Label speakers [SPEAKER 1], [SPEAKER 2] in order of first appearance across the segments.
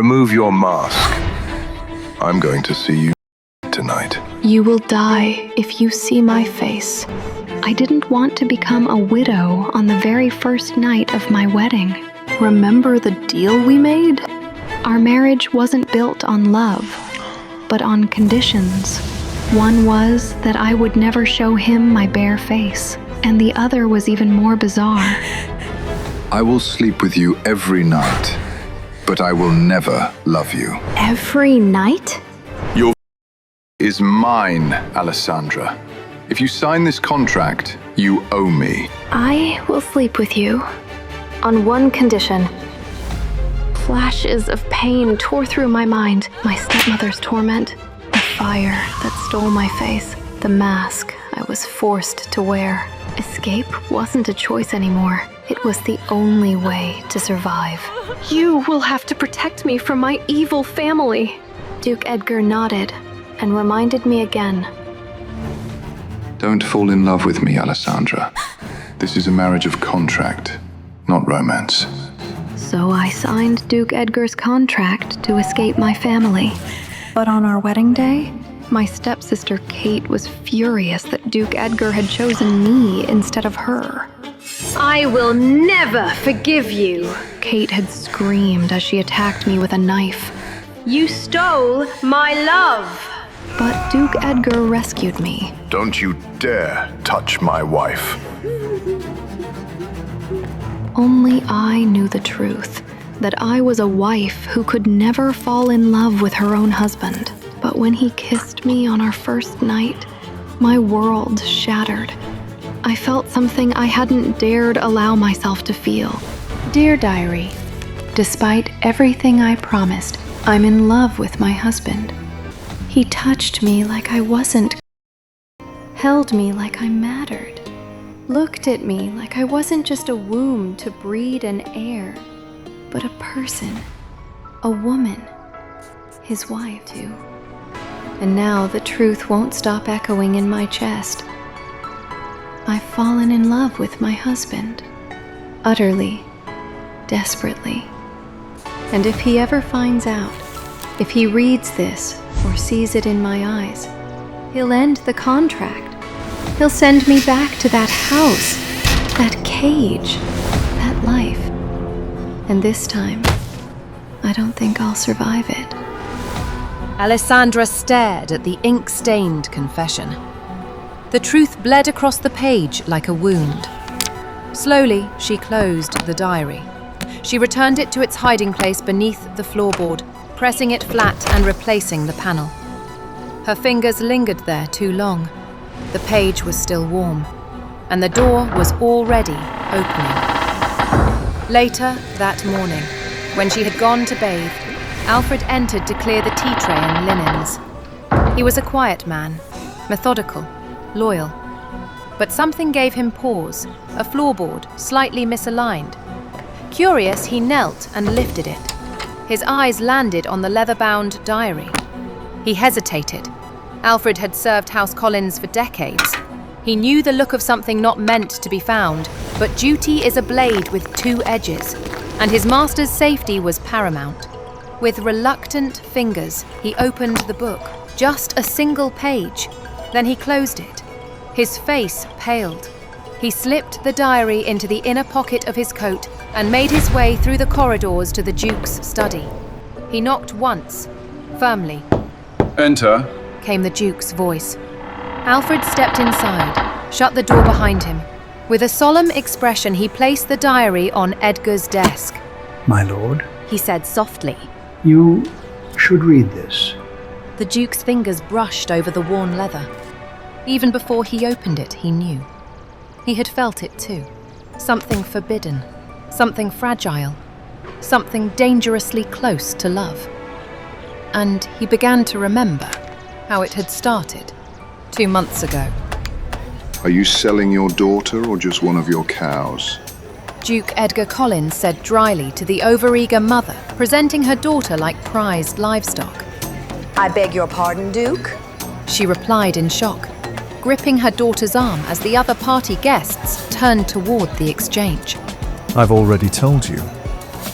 [SPEAKER 1] Remove your mask. I'm going to see you tonight.
[SPEAKER 2] You will die if you see my face. I didn't want to become a widow on the very first night of my wedding. Remember the deal we made? Our marriage wasn't built on love, but on conditions. One was that I would never show him my bare face, and the other was even more bizarre.
[SPEAKER 1] I will sleep with you every night, but I will never love you.
[SPEAKER 2] Every night?
[SPEAKER 1] Your is mine, Alessandra. If you sign this contract, you owe me.
[SPEAKER 2] I will sleep with you on one condition. Flashes of pain tore through my mind. My stepmother's torment, the fire that stole my face, the mask I was forced to wear. Escape wasn't a choice anymore. It was the only way to survive. You will have to protect me from my evil family. Duke Edgar nodded and reminded me again.
[SPEAKER 1] Don't fall in love with me, Alessandra. This is a marriage of contract, not romance.
[SPEAKER 2] So I signed Duke Edgar's contract to escape my family. But on our wedding day, my stepsister Kate was furious that Duke Edgar had chosen me instead of her.
[SPEAKER 3] I will never forgive you.
[SPEAKER 2] Kate had screamed as she attacked me with a knife.
[SPEAKER 3] You stole my love.
[SPEAKER 2] But Duke Edgar rescued me.
[SPEAKER 1] Don't you dare touch my wife.
[SPEAKER 2] Only I knew the truth, that I was a wife who could never fall in love with her own husband. But when he kissed me on our first night, my world shattered. I felt something I hadn't dared allow myself to feel. Dear Diary, despite everything I promised, I'm in love with my husband. He touched me like I wasn't, held me like I mattered, looked at me like I wasn't just a womb to breed an heir, but a person, a woman, his wife too. And now the truth won't stop echoing in my chest. I've fallen in love with my husband, utterly, desperately. And if he ever finds out, if he reads this or sees it in my eyes, he'll end the contract. He'll send me back to that house, that cage, that life. And this time, I don't think I'll survive it.
[SPEAKER 4] Alessandra stared at the ink-stained confession. The truth bled across the page like a wound. Slowly, she closed the diary. She returned it to its hiding place beneath the floorboard, pressing it flat and replacing the panel. Her fingers lingered there too long. The page was still warm, and the door was already opening. Later that morning, when she had gone to bathe, Alfred entered to clear the tea tray and linens. He was a quiet man, methodical, loyal. But something gave him pause, a floorboard slightly misaligned. Curious, he knelt and lifted it. His eyes landed on the leather-bound diary. He hesitated. Alfred had served House Collins for decades. He knew the look of something not meant to be found, but duty is a blade with two edges, and his master's safety was paramount. With reluctant fingers, he opened the book, just a single page. Then he closed it. His face paled. He slipped the diary into the inner pocket of his coat and made his way through the corridors to the Duke's study. He knocked once, firmly.
[SPEAKER 1] Enter,
[SPEAKER 4] came the Duke's voice. Alfred stepped inside, shut the door behind him. With a solemn expression, he placed the diary on Edgar's desk.
[SPEAKER 5] My lord,
[SPEAKER 4] He said softly.
[SPEAKER 5] you should read this.
[SPEAKER 4] The Duke's fingers brushed over the worn leather. Even before he opened it, he knew. He had felt it too. Something forbidden, something fragile, something dangerously close to love. And he began to remember how it had started 2 months ago.
[SPEAKER 1] Are you selling your daughter or just one of your cows?
[SPEAKER 4] Duke Edgar Collins said dryly to the overeager mother, presenting her daughter like prized livestock.
[SPEAKER 6] I beg your pardon, Duke?
[SPEAKER 4] She replied in shock, gripping her daughter's arm as the other party guests turned toward the exchange.
[SPEAKER 7] I've already told you.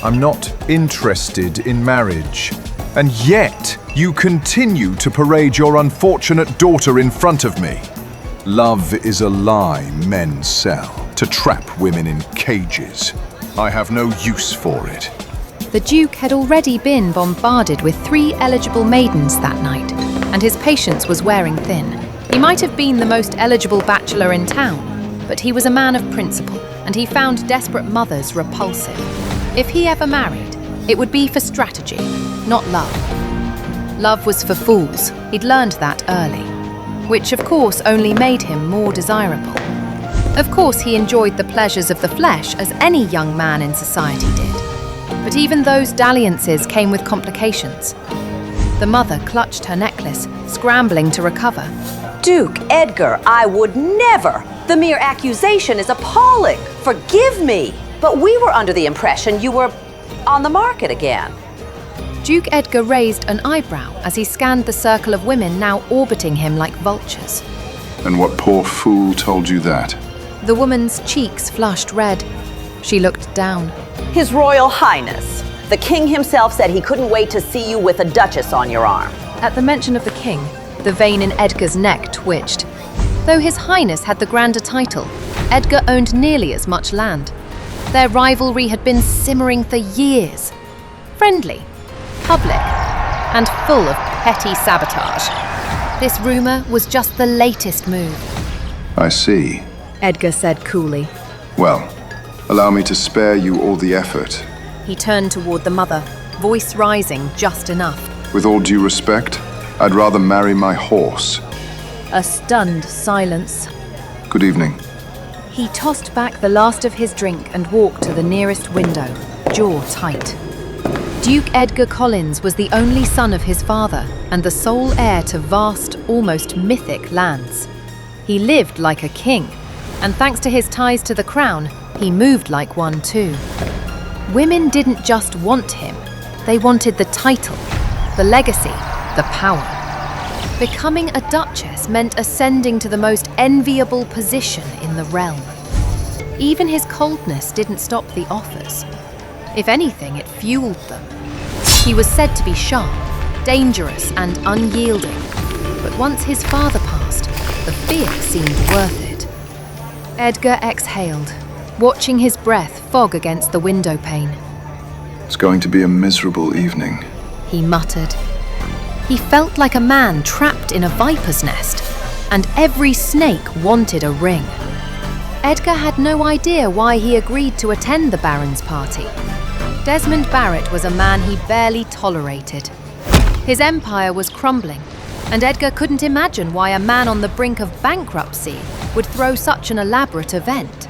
[SPEAKER 7] I'm not interested in marriage. And yet, you continue to parade your unfortunate daughter in front of me. Love is a lie men sell to trap women in cages. I have no use for it.
[SPEAKER 4] The Duke had already been bombarded with 3 eligible maidens that night, and his patience was wearing thin. He might have been the most eligible bachelor in town, but he was a man of principle, and he found desperate mothers repulsive. If he ever married, it would be for strategy, not love. Love was for fools. He'd learned that early, which of course only made him more desirable. Of course, he enjoyed the pleasures of the flesh as any young man in society did. But even those dalliances came with complications. The mother clutched her necklace, scrambling to recover.
[SPEAKER 6] Duke Edgar, I would never. The mere accusation is appalling. Forgive me. But we were under the impression you were on the market again.
[SPEAKER 4] Duke Edgar raised an eyebrow as he scanned the circle of women now orbiting him like vultures.
[SPEAKER 1] And what poor fool told you that?
[SPEAKER 4] The woman's cheeks flushed red. She looked down.
[SPEAKER 6] His Royal Highness. The king himself said he couldn't wait to see you with a duchess on your arm.
[SPEAKER 4] At the mention of the king, the vein in Edgar's neck twitched. Though His Highness had the grander title, Edgar owned nearly as much land. Their rivalry had been simmering for years. Friendly, public, and full of petty sabotage. This rumor was just the latest move.
[SPEAKER 1] I see.
[SPEAKER 4] Edgar said coolly.
[SPEAKER 1] Well, allow me to spare you all the effort.
[SPEAKER 4] He turned toward the mother, voice rising just enough.
[SPEAKER 1] With all due respect, I'd rather marry my horse.
[SPEAKER 4] A stunned silence.
[SPEAKER 1] Good evening.
[SPEAKER 4] He tossed back the last of his drink and walked to the nearest window, jaw tight. Duke Edgar Collins was the only son of his father and the sole heir to vast, almost mythic lands. He lived like a king, and thanks to his ties to the crown, he moved like one too. Women didn't just want him, they wanted the title, the legacy, the power. Becoming a duchess meant ascending to the most enviable position in the realm. Even his coldness didn't stop the offers. If anything, it fueled them. He was said to be sharp, dangerous, and unyielding. But once his father passed, the fear seemed worth it. Edgar exhaled, watching his breath fog against the window pane.
[SPEAKER 1] It's going to be a miserable evening.
[SPEAKER 4] He muttered. He felt like a man trapped in a viper's nest, and every snake wanted a ring. Edgar had no idea why he agreed to attend the Baron's party. Desmond Barrett was a man he barely tolerated. His empire was crumbling, and Edgar couldn't imagine why a man on the brink of bankruptcy would throw such an elaborate event.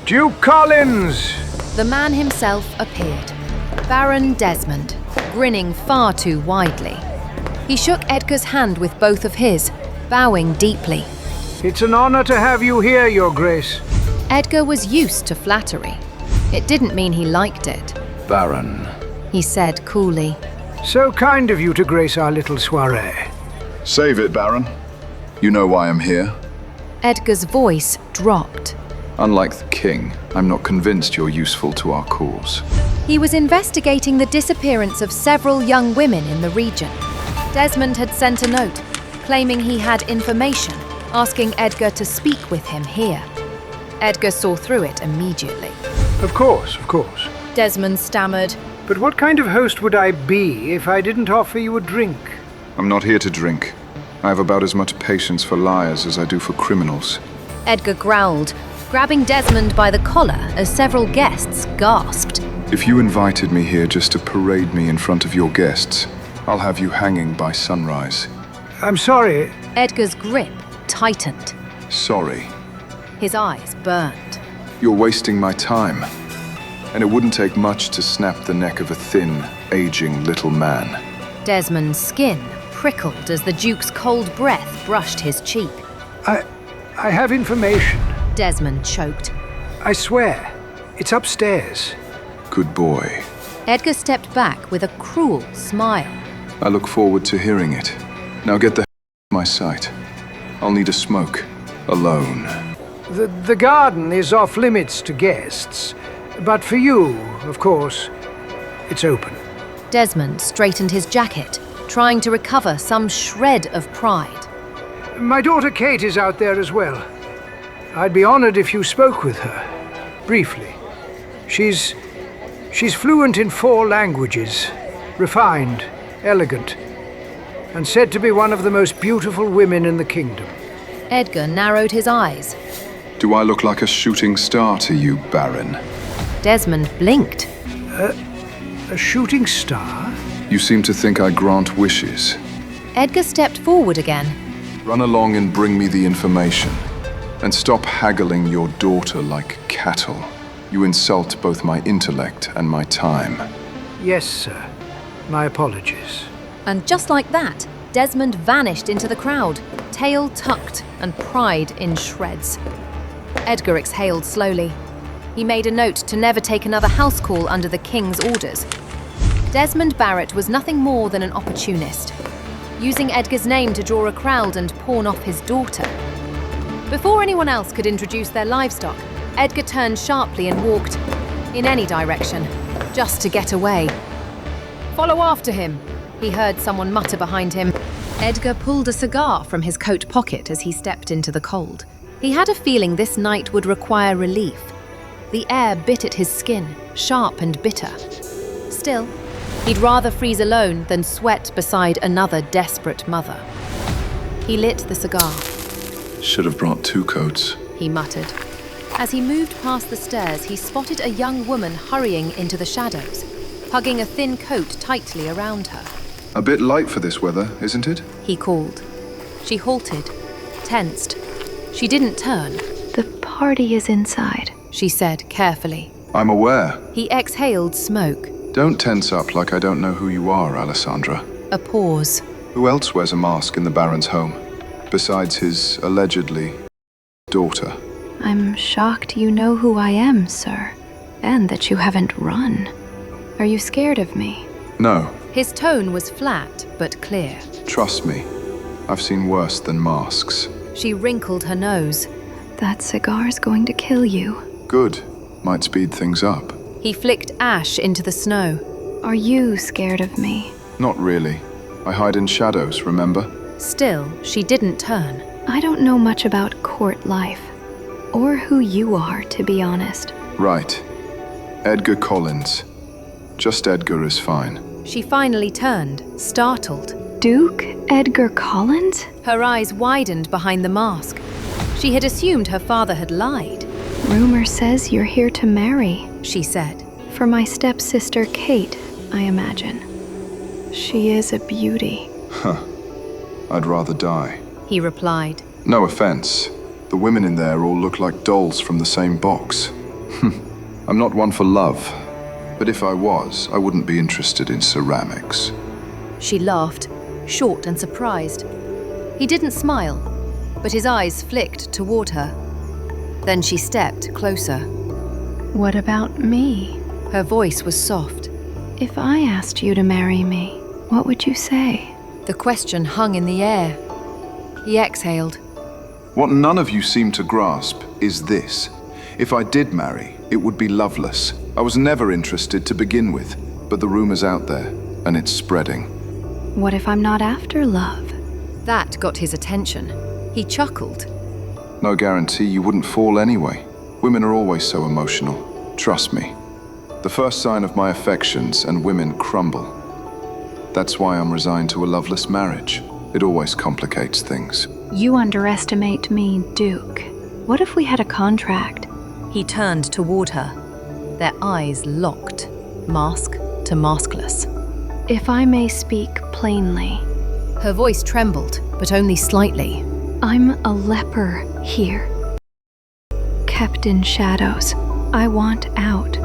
[SPEAKER 5] Duke Collins!
[SPEAKER 4] The man himself appeared, Baron Desmond, grinning far too widely. He shook Edgar's hand with both of his, bowing deeply.
[SPEAKER 5] It's an honor to have you here, Your Grace.
[SPEAKER 4] Edgar was used to flattery. It didn't mean he liked it.
[SPEAKER 1] Baron.
[SPEAKER 4] He said coolly.
[SPEAKER 5] So kind of you to grace our little soiree.
[SPEAKER 1] Save it, Baron. You know why I'm here.
[SPEAKER 4] Edgar's voice dropped.
[SPEAKER 1] Unlike the king, I'm not convinced you're useful to our cause.
[SPEAKER 4] He was investigating the disappearance of several young women in the region. Desmond had sent a note, claiming he had information, asking Edgar to speak with him here. Edgar saw through it immediately.
[SPEAKER 5] Of course, of course.
[SPEAKER 4] Desmond stammered.
[SPEAKER 5] But what kind of host would I be if I didn't offer you a drink?
[SPEAKER 1] I'm not here to drink. I have about as much patience for liars as I do for criminals.
[SPEAKER 4] Edgar growled, grabbing Desmond by the collar as several guests gasped.
[SPEAKER 1] If you invited me here just to parade me in front of your guests, I'll have you hanging by sunrise.
[SPEAKER 5] I'm sorry.
[SPEAKER 4] Edgar's grip tightened.
[SPEAKER 1] Sorry.
[SPEAKER 4] His eyes burned.
[SPEAKER 1] You're wasting my time. And it wouldn't take much to snap the neck of a thin, aging little man.
[SPEAKER 4] Desmond's skin prickled as the Duke's cold breath brushed his cheek.
[SPEAKER 5] I have information.
[SPEAKER 4] Desmond choked.
[SPEAKER 5] I swear. It's upstairs.
[SPEAKER 1] Good boy.
[SPEAKER 4] Edgar stepped back with a cruel smile.
[SPEAKER 1] I look forward to hearing it. Now get the hell out of my sight. I'll need a smoke. Alone.
[SPEAKER 5] The garden is off limits to guests. But for you, of course, It's open.
[SPEAKER 4] Desmond straightened his jacket, trying to recover some shred of pride.
[SPEAKER 5] My daughter Kate is out there as well. I'd be honored if you spoke with her. Briefly. She's fluent in 4 languages. Refined, elegant, and said to be one of the most beautiful women in the kingdom.
[SPEAKER 4] Edgar narrowed his eyes.
[SPEAKER 1] Do I look like a shooting star to you, Baron?
[SPEAKER 4] Desmond blinked.
[SPEAKER 5] A shooting star?
[SPEAKER 1] You seem to think I grant wishes.
[SPEAKER 4] Edgar stepped forward again.
[SPEAKER 1] Run along and bring me the information. And stop haggling your daughter like cattle. You insult both my intellect and my time.
[SPEAKER 5] Yes, sir. My apologies.
[SPEAKER 4] And just like that, Desmond vanished into the crowd, tail tucked and pride in shreds. Edgar exhaled slowly. He made a note to never take another house call under the king's orders. Desmond Barrett was nothing more than an opportunist, using Edgar's name to draw a crowd and pawn off his daughter. Before anyone else could introduce their livestock, Edgar turned sharply and walked in any direction, just to get away. "Follow after him," he heard someone mutter behind him. Edgar pulled a cigar from his coat pocket as he stepped into the cold. He had a feeling this night would require relief. The air bit at his skin, sharp and bitter. Still, he'd rather freeze alone than sweat beside another desperate mother. He lit the cigar.
[SPEAKER 1] Should have brought 2 coats.
[SPEAKER 4] He muttered. As he moved past the stairs, he spotted a young woman hurrying into the shadows, hugging a thin coat tightly around her.
[SPEAKER 1] A bit light for this weather, isn't it?
[SPEAKER 4] He called. She halted, tensed. She didn't turn.
[SPEAKER 2] The party is inside.
[SPEAKER 4] She said carefully.
[SPEAKER 1] I'm aware.
[SPEAKER 4] He exhaled smoke.
[SPEAKER 1] Don't tense up like I don't know who you are, Alessandra.
[SPEAKER 4] A pause.
[SPEAKER 1] Who else wears a mask in the Baron's home, besides his, allegedly, daughter?
[SPEAKER 2] I'm shocked you know who I am, sir, and that you haven't run. Are you scared of me?
[SPEAKER 1] No.
[SPEAKER 4] His tone was flat but clear.
[SPEAKER 1] Trust me. I've seen worse than masks.
[SPEAKER 4] She wrinkled her nose.
[SPEAKER 2] That cigar's going to kill you.
[SPEAKER 1] Good. Might speed things up.
[SPEAKER 4] He flicked ash into the snow.
[SPEAKER 2] Are you scared of me?
[SPEAKER 1] Not really. I hide in shadows, remember?
[SPEAKER 4] Still, she didn't turn.
[SPEAKER 2] I don't know much about court life, or who you are, to be honest.
[SPEAKER 1] Right. Edgar Collins. Just Edgar is fine.
[SPEAKER 4] She finally turned, startled.
[SPEAKER 2] Duke Edgar Collins?
[SPEAKER 4] Her eyes widened behind the mask. She had assumed her father had lied.
[SPEAKER 2] Rumor says you're here to marry,
[SPEAKER 4] she said.
[SPEAKER 2] For my stepsister Kate, I imagine. She is a beauty.
[SPEAKER 1] Huh. I'd rather die.
[SPEAKER 4] He replied.
[SPEAKER 1] No offense. The women in there all look like dolls from the same box. I'm not one for love. But if I was, I wouldn't be interested in ceramics.
[SPEAKER 4] She laughed, short and surprised. He didn't smile, but his eyes flicked toward her. Then she stepped closer.
[SPEAKER 2] What about me?
[SPEAKER 4] Her voice was soft.
[SPEAKER 2] If I asked you to marry me, what would you say?
[SPEAKER 4] The question hung in the air. He exhaled.
[SPEAKER 1] What none of you seem to grasp is this. If I did marry, it would be loveless. I was never interested to begin with, but the rumor's out there, and it's spreading.
[SPEAKER 2] What if I'm not after love?
[SPEAKER 4] That got his attention. He chuckled.
[SPEAKER 1] No guarantee you wouldn't fall anyway. Women are always so emotional. Trust me. The first sign of my affections and women crumble. That's why I'm resigned to a loveless marriage. It always complicates things.
[SPEAKER 2] You underestimate me, Duke. What if we had a contract?
[SPEAKER 4] He turned toward her. Their eyes locked, mask to maskless.
[SPEAKER 2] If I may speak plainly.
[SPEAKER 4] Her voice trembled, but only slightly.
[SPEAKER 2] I'm a leper here. Kept in shadows. I want out.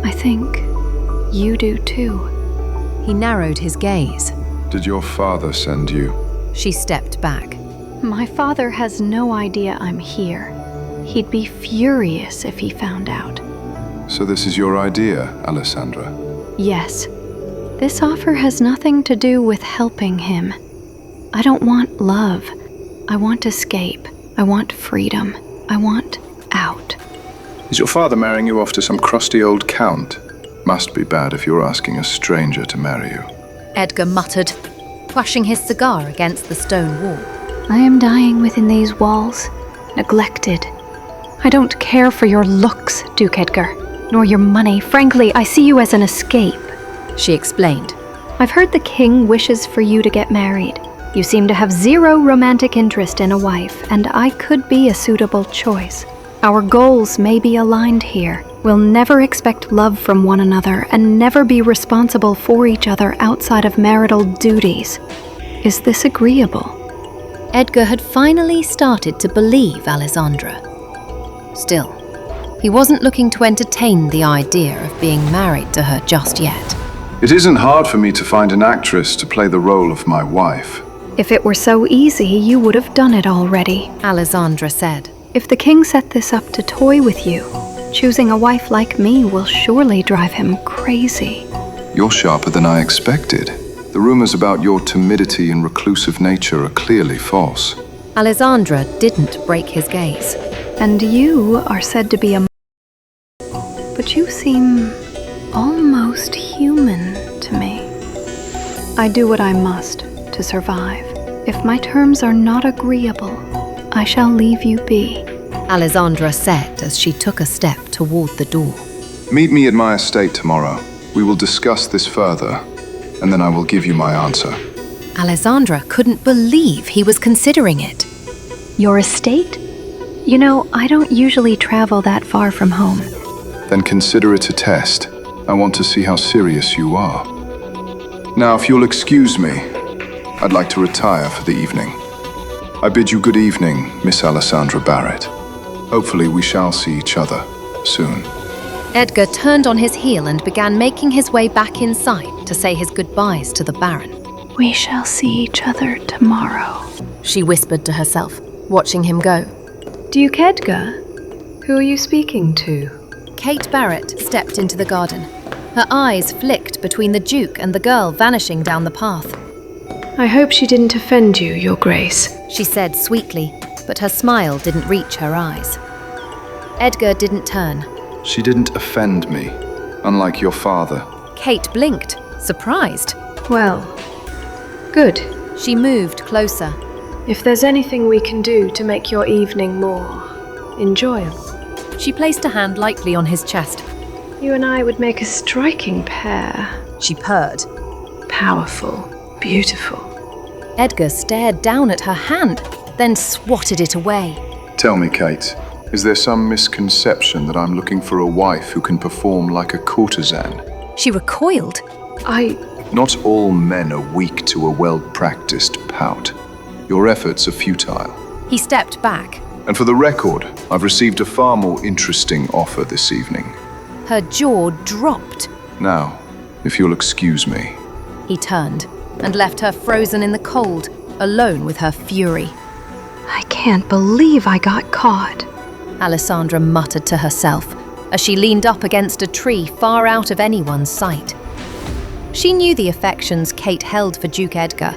[SPEAKER 2] I think you do too.
[SPEAKER 4] He narrowed his gaze.
[SPEAKER 1] Did your father send you?
[SPEAKER 4] She stepped back.
[SPEAKER 2] My father has no idea I'm here. He'd be furious if he found out.
[SPEAKER 1] So this is your idea, Alessandra?
[SPEAKER 2] Yes. This offer has nothing to do with helping him. I don't want love. I want escape. I want freedom. I want out.
[SPEAKER 1] Is your father marrying you off to some crusty old count? Must be bad if you're asking a stranger to marry you.
[SPEAKER 4] Edgar muttered, crushing his cigar against the stone wall.
[SPEAKER 2] I am dying within these walls, neglected. I don't care for your looks, Duke Edgar, nor your money. Frankly, I see you as an escape,
[SPEAKER 4] She explained.
[SPEAKER 2] I've heard the king wishes for you to get married. You seem to have zero romantic interest in a wife, and I could be a suitable choice. Our goals may be aligned here. We'll never expect love from one another and never be responsible for each other outside of marital duties. Is this agreeable?
[SPEAKER 4] Edgar had finally started to believe Alessandra. Still, he wasn't looking to entertain the idea of being married to her just yet.
[SPEAKER 1] It isn't hard for me to find an actress to play the role of my wife.
[SPEAKER 2] If it were so easy, you would have done it already.
[SPEAKER 4] Alessandra said.
[SPEAKER 2] If the king set this up to toy with you, choosing a wife like me will surely drive him crazy.
[SPEAKER 1] You're sharper than I expected. The rumors about your timidity and reclusive nature are clearly false.
[SPEAKER 4] Alessandra didn't break his gaze.
[SPEAKER 2] And you are said to be a... But you seem almost human to me. I do what I must to survive. If my terms are not agreeable, I shall leave you be.
[SPEAKER 4] Alessandra said as she took a step toward the door.
[SPEAKER 1] Meet me at my estate tomorrow. We will discuss this further, and then I will give you my answer.
[SPEAKER 4] Alessandra couldn't believe he was considering it.
[SPEAKER 2] Your estate? You know, I don't usually travel that far from home.
[SPEAKER 1] Then consider it a test. I want to see how serious you are. Now, if you'll excuse me, I'd like to retire for the evening. I bid you good evening, Miss Alessandra Barrett. Hopefully we shall see each other soon.
[SPEAKER 4] Edgar turned on his heel and began making his way back inside to say his goodbyes to the Baron.
[SPEAKER 2] We shall see each other tomorrow,
[SPEAKER 4] She whispered to herself, watching him go.
[SPEAKER 2] Duke Edgar? Who are you speaking to?
[SPEAKER 4] Kate Barrett stepped into the garden. Her eyes flicked between the Duke and the girl vanishing down the path.
[SPEAKER 8] I hope she didn't offend you, Your Grace.
[SPEAKER 4] She said sweetly, but her smile didn't reach her eyes. Edgar didn't turn.
[SPEAKER 1] She didn't offend me, unlike your father.
[SPEAKER 4] Kate blinked, surprised.
[SPEAKER 8] Well, good.
[SPEAKER 4] She moved closer.
[SPEAKER 8] If there's anything we can do to make your evening more enjoyable.
[SPEAKER 4] She placed a hand lightly on his chest.
[SPEAKER 8] You and I would make a striking pair.
[SPEAKER 4] She purred.
[SPEAKER 8] Powerful, beautiful.
[SPEAKER 4] Edgar stared down at her hand, then swatted it away.
[SPEAKER 1] Tell me, Kate, is there some misconception that I'm looking for a wife who can perform like a courtesan?
[SPEAKER 4] She recoiled.
[SPEAKER 1] Not all men are weak to a well-practiced pout. Your efforts are futile.
[SPEAKER 4] He stepped back.
[SPEAKER 1] And for the record, I've received a far more interesting offer this evening.
[SPEAKER 4] Her jaw dropped.
[SPEAKER 1] Now, if you'll excuse me.
[SPEAKER 4] He turned and left her frozen in the cold, alone with her fury.
[SPEAKER 2] I can't believe I got caught.
[SPEAKER 4] Alessandra muttered to herself as she leaned up against a tree far out of anyone's sight. She knew the affections Kate held for Duke Edgar,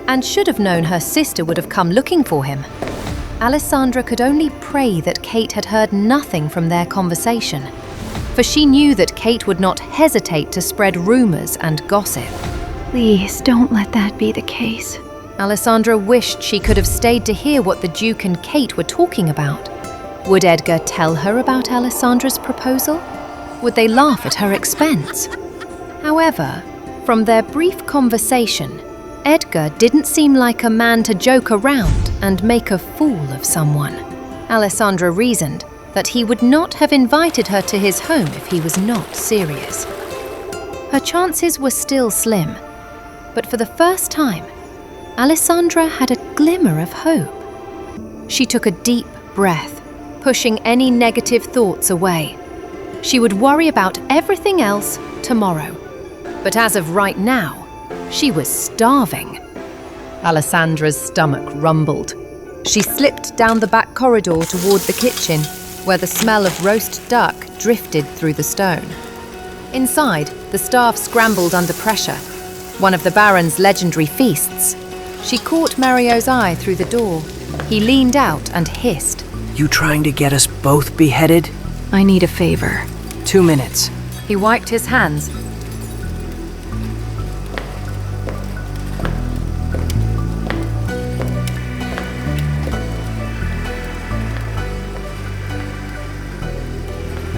[SPEAKER 4] and should have known her sister would have come looking for him. Alessandra could only pray that Kate had heard nothing from their conversation, for she knew that Kate would not hesitate to spread rumors and gossip.
[SPEAKER 2] Please don't let that be the case.
[SPEAKER 4] Alessandra wished she could have stayed to hear what the Duke and Kate were talking about. Would Edgar tell her about Alessandra's proposal? Would they laugh at her expense? However, from their brief conversation, Edgar didn't seem like a man to joke around and make a fool of someone. Alessandra reasoned that he would not have invited her to his home if he was not serious. Her chances were still slim, but for the first time, Alessandra had a glimmer of hope. She took a deep breath, pushing any negative thoughts away. She would worry about everything else tomorrow. But as of right now, she was starving. Alessandra's stomach rumbled. She slipped down the back corridor toward the kitchen, where the smell of roast duck drifted through the stone. Inside, the staff scrambled under pressure, one of the Baron's legendary feasts. She caught Mario's eye through the door. He leaned out and hissed.
[SPEAKER 9] You trying to get us both beheaded?
[SPEAKER 2] I need a favor.
[SPEAKER 9] 2 minutes.
[SPEAKER 4] He wiped his hands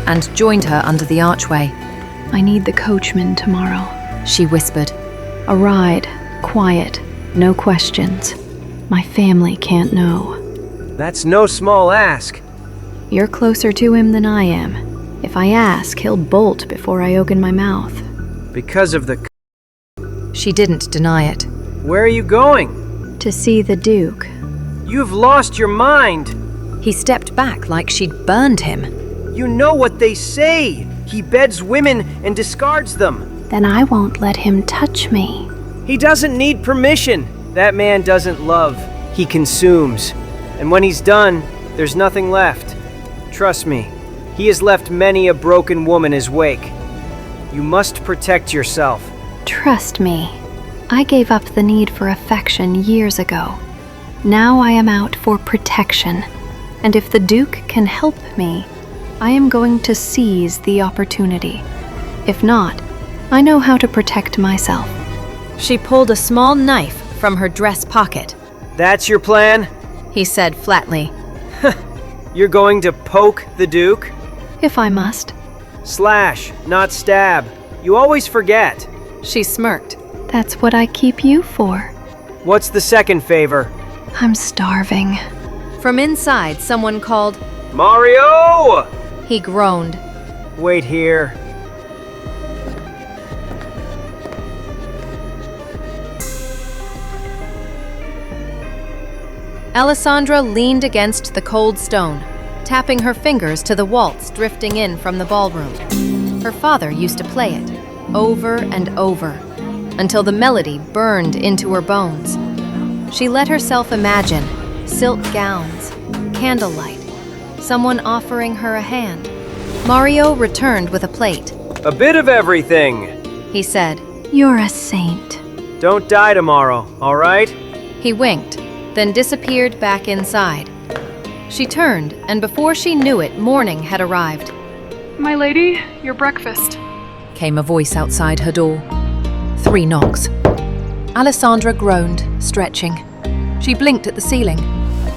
[SPEAKER 4] and joined her under the archway.
[SPEAKER 2] I need the coachman tomorrow.
[SPEAKER 4] She whispered.
[SPEAKER 2] A ride, quiet, no questions. My family can't know.
[SPEAKER 9] That's no small ask.
[SPEAKER 2] You're closer to him than I am. If I ask, he'll bolt before I open my mouth.
[SPEAKER 9] Because of the...
[SPEAKER 4] She didn't deny it.
[SPEAKER 9] Where are you going?
[SPEAKER 2] To see the Duke.
[SPEAKER 9] You've lost your mind.
[SPEAKER 4] He stepped back like she'd burned him.
[SPEAKER 9] You know what they say. He beds women and discards them.
[SPEAKER 2] Then I won't let him touch me.
[SPEAKER 9] He doesn't need permission. That man doesn't love. He consumes. And when he's done, there's nothing left. Trust me, he has left many a broken woman his wake. You must protect yourself.
[SPEAKER 2] Trust me. I gave up the need for affection years ago. Now I am out for protection. And if the Duke can help me, I am going to seize the opportunity. If not, I know how to protect myself.
[SPEAKER 4] She pulled a small knife from her dress pocket.
[SPEAKER 9] That's your plan?
[SPEAKER 4] He said flatly.
[SPEAKER 9] You're going to poke the Duke?
[SPEAKER 2] If I must.
[SPEAKER 9] Slash, not stab. You always forget.
[SPEAKER 4] She smirked.
[SPEAKER 2] That's what I keep you for.
[SPEAKER 9] What's the second favor?
[SPEAKER 2] I'm starving.
[SPEAKER 4] From inside, someone called,
[SPEAKER 9] Mario!
[SPEAKER 4] He groaned.
[SPEAKER 9] Wait here.
[SPEAKER 4] Alessandra leaned against the cold stone, tapping her fingers to the waltz drifting in from the ballroom. Her father used to play it, over and over, until the melody burned into her bones. She let herself imagine silk gowns, candlelight, someone offering her a hand. Mario returned with a plate.
[SPEAKER 9] A bit of everything,
[SPEAKER 4] He said.
[SPEAKER 2] You're a saint.
[SPEAKER 9] Don't die tomorrow, all right?
[SPEAKER 4] He winked, then disappeared back inside. She turned, and before she knew it, morning had arrived.
[SPEAKER 8] My lady, your breakfast.
[SPEAKER 4] Came a voice outside her door. 3 knocks. Alessandra groaned, stretching. She blinked at the ceiling.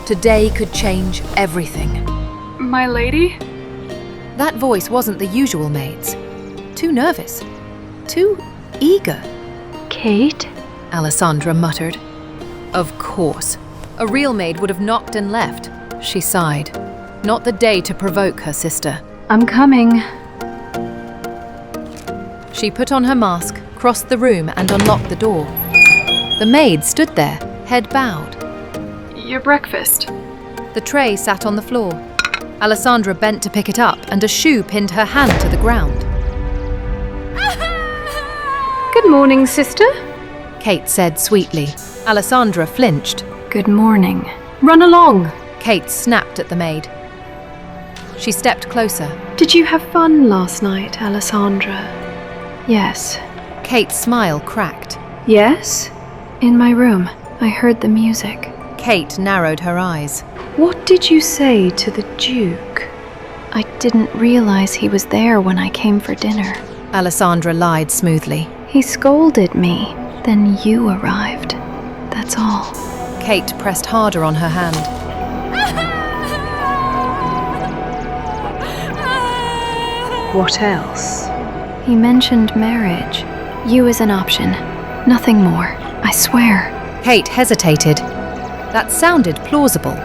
[SPEAKER 4] Today could change everything.
[SPEAKER 8] My lady?
[SPEAKER 4] That voice wasn't the usual maid's. Too nervous. Too eager.
[SPEAKER 2] Kate?
[SPEAKER 4] Alessandra muttered. Of course. A real maid would have knocked and left. She sighed. Not the day to provoke her sister.
[SPEAKER 2] I'm coming.
[SPEAKER 4] She put on her mask, crossed the room and unlocked the door. The maid stood there, head bowed.
[SPEAKER 8] Your breakfast.
[SPEAKER 4] The tray sat on the floor. Alessandra bent to pick it up and a shoe pinned her hand to the ground.
[SPEAKER 3] Good morning, sister.
[SPEAKER 4] Kate said sweetly. Alessandra flinched.
[SPEAKER 2] Good morning.
[SPEAKER 3] Run along.
[SPEAKER 4] Kate snapped at the maid. She stepped closer.
[SPEAKER 2] Did you have fun last night, Alessandra? Yes.
[SPEAKER 4] Kate's smile cracked.
[SPEAKER 2] Yes? In my room. I heard the music.
[SPEAKER 4] Kate narrowed her eyes.
[SPEAKER 2] What did you say to the Duke? I didn't realize he was there when I came for dinner.
[SPEAKER 4] Alessandra lied smoothly.
[SPEAKER 2] He scolded me. Then you arrived. That's all.
[SPEAKER 4] Kate pressed harder on her hand.
[SPEAKER 2] What else? He mentioned marriage. You as an option. Nothing more. I swear.
[SPEAKER 4] Kate hesitated. That sounded plausible.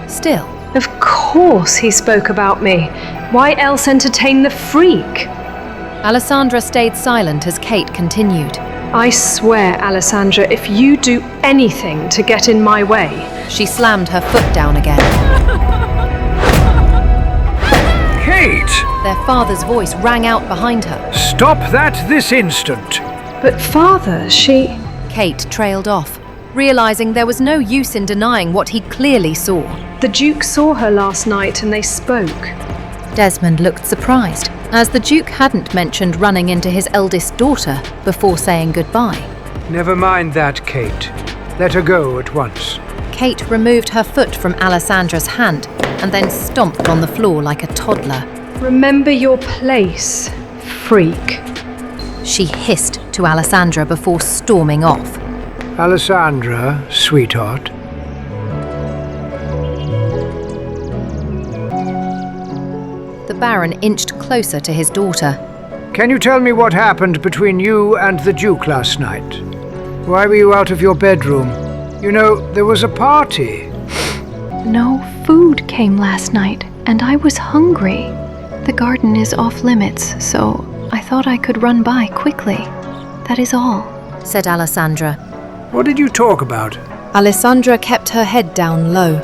[SPEAKER 4] Still.
[SPEAKER 8] Of course he spoke about me. Why else entertain the freak?
[SPEAKER 4] Alessandra stayed silent as Kate continued.
[SPEAKER 8] I swear, Alessandra, if you do anything to get in my way...
[SPEAKER 4] She slammed her foot down again.
[SPEAKER 5] Kate!
[SPEAKER 4] Their father's voice rang out behind her.
[SPEAKER 5] Stop that this instant!
[SPEAKER 8] But father, she...
[SPEAKER 4] Kate trailed off, realizing there was no use in denying what he clearly saw.
[SPEAKER 8] The Duke saw her last night and they spoke.
[SPEAKER 4] Desmond looked surprised, as the Duke hadn't mentioned running into his eldest daughter before saying goodbye.
[SPEAKER 5] Never mind that, Kate. Let her go at once.
[SPEAKER 4] Kate removed her foot from Alessandra's hand and then stomped on the floor like a toddler.
[SPEAKER 8] Remember your place, freak.
[SPEAKER 4] She hissed to Alessandra before storming off.
[SPEAKER 5] Alessandra, sweetheart.
[SPEAKER 4] The Baron inched closer to his daughter.
[SPEAKER 5] Can you tell me what happened between you and the Duke last night? Why were you out of your bedroom? You know, there was a party.
[SPEAKER 2] No food came last night, and I was hungry. The garden is off limits, so I thought I could run by quickly. That is all,
[SPEAKER 4] said Alessandra.
[SPEAKER 5] What did you talk about?
[SPEAKER 8] Alessandra kept her head down low.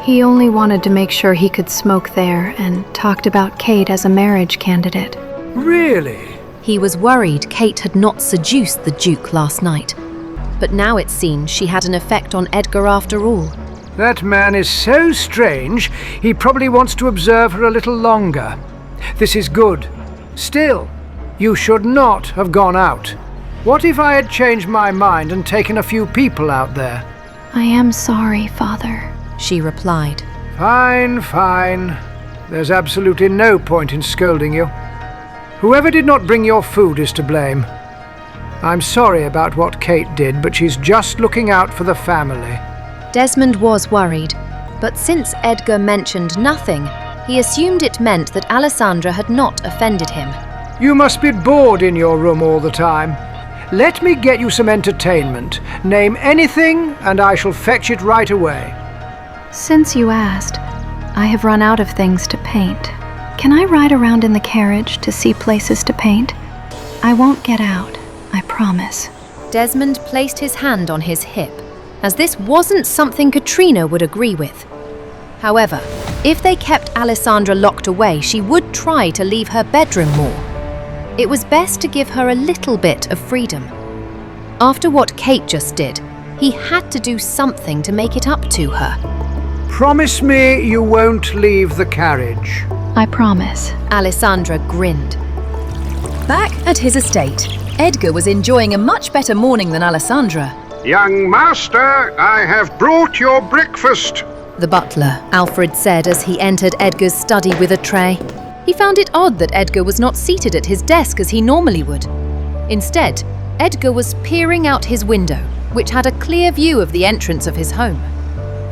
[SPEAKER 2] He only wanted to make sure he could smoke there and talked about Kate as a marriage candidate.
[SPEAKER 5] Really?
[SPEAKER 4] He was worried Kate had not seduced the Duke last night. But now it seemed she had an effect on Edgar after all.
[SPEAKER 5] That man is so strange, he probably wants to observe her a little longer. This is good. Still, you should not have gone out. What if I had changed my mind and taken a few people out there?
[SPEAKER 2] I am sorry, Father,
[SPEAKER 4] she replied.
[SPEAKER 5] Fine, fine. There's absolutely no point in scolding you. Whoever did not bring your food is to blame. I'm sorry about what Kate did, but she's just looking out for the family.
[SPEAKER 4] Desmond was worried, but since Edgar mentioned nothing, he assumed it meant that Alessandra had not offended him.
[SPEAKER 5] You must be bored in your room all the time. Let me get you some entertainment. Name anything, and I shall fetch it right away.
[SPEAKER 2] Since you asked, I have run out of things to paint. Can I ride around in the carriage to see places to paint? I won't get out, I promise.
[SPEAKER 4] Desmond placed his hand on his hip, as this wasn't something Katrina would agree with. However, if they kept Alessandra locked away, she would try to leave her bedroom more. It was best to give her a little bit of freedom. After what Kate just did, he had to do something to make it up to her.
[SPEAKER 5] Promise me you won't leave the carriage.
[SPEAKER 2] I promise.
[SPEAKER 4] Alessandra grinned.
[SPEAKER 10] Back at his estate, Edgar was enjoying a much better morning than Alessandra.
[SPEAKER 11] Young master, I have brought your breakfast.
[SPEAKER 4] The butler, Alfred, said as he entered Edgar's study with a tray. He found it odd that Edgar was not seated at his desk as he normally would. Instead, Edgar was peering out his window, which had a clear view of the entrance of his home.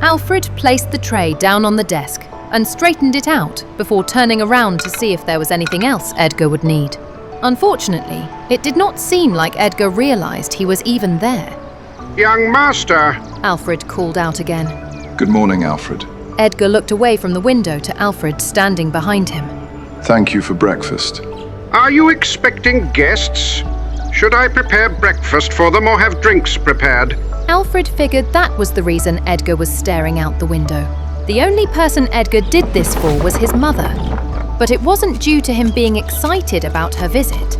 [SPEAKER 4] Alfred placed the tray down on the desk and straightened it out before turning around to see if there was anything else Edgar would need. Unfortunately, it did not seem like Edgar realized he was even there.
[SPEAKER 11] Young master,
[SPEAKER 4] Alfred called out again.
[SPEAKER 1] Good morning, Alfred.
[SPEAKER 4] Edgar looked away from the window to Alfred standing behind him.
[SPEAKER 1] Thank you for breakfast.
[SPEAKER 11] are you expecting guests? Should I prepare breakfast for them or have drinks prepared?
[SPEAKER 4] Alfred figured that was the reason Edgar was staring out the window. The only person Edgar did this for was his mother, but it wasn't due to him being excited about her visit.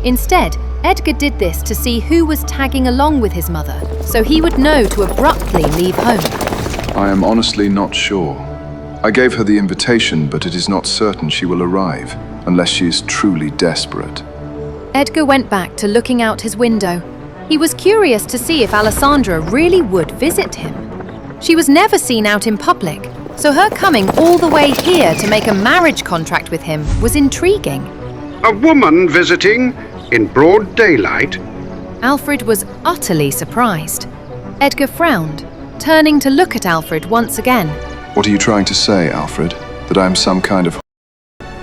[SPEAKER 4] Instead, Edgar did this to see who was tagging along with his mother, so he would know to abruptly leave home.
[SPEAKER 1] I am honestly not sure. I gave her the invitation, but it is not certain she will arrive, unless she is truly desperate.
[SPEAKER 4] Edgar went back to looking out his window. He was curious to see if Alessandra really would visit him. She was never seen out in public, so her coming all the way here to make a marriage contract with him was intriguing.
[SPEAKER 11] A woman visiting in broad daylight?
[SPEAKER 4] Alfred was utterly surprised. Edgar frowned, turning to look at Alfred once again.
[SPEAKER 1] What are you trying to say, Alfred? That I am some kind of...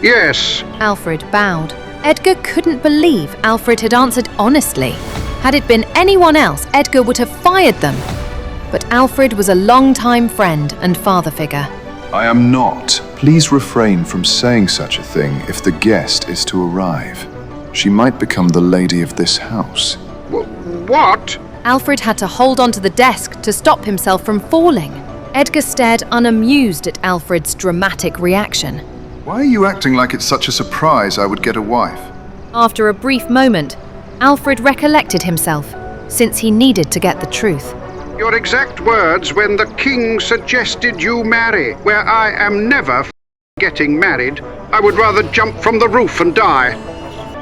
[SPEAKER 11] Yes.
[SPEAKER 4] Alfred bowed. Edgar couldn't believe Alfred had answered honestly. Had it been anyone else, Edgar would have fired them. But Alfred was a long-time friend and father figure.
[SPEAKER 1] I am not. Please refrain from saying such a thing if the guest is to arrive. She might become the lady of this house.
[SPEAKER 11] What?
[SPEAKER 4] Alfred had to hold onto the desk to stop himself from falling. Edgar stared unamused at Alfred's dramatic reaction.
[SPEAKER 1] Why are you acting like it's such a surprise I would get a wife?
[SPEAKER 4] After a brief moment, Alfred recollected himself, since he needed to get the truth.
[SPEAKER 11] Your exact words when the king suggested you marry, where I am never getting married. I would rather jump from the roof and die.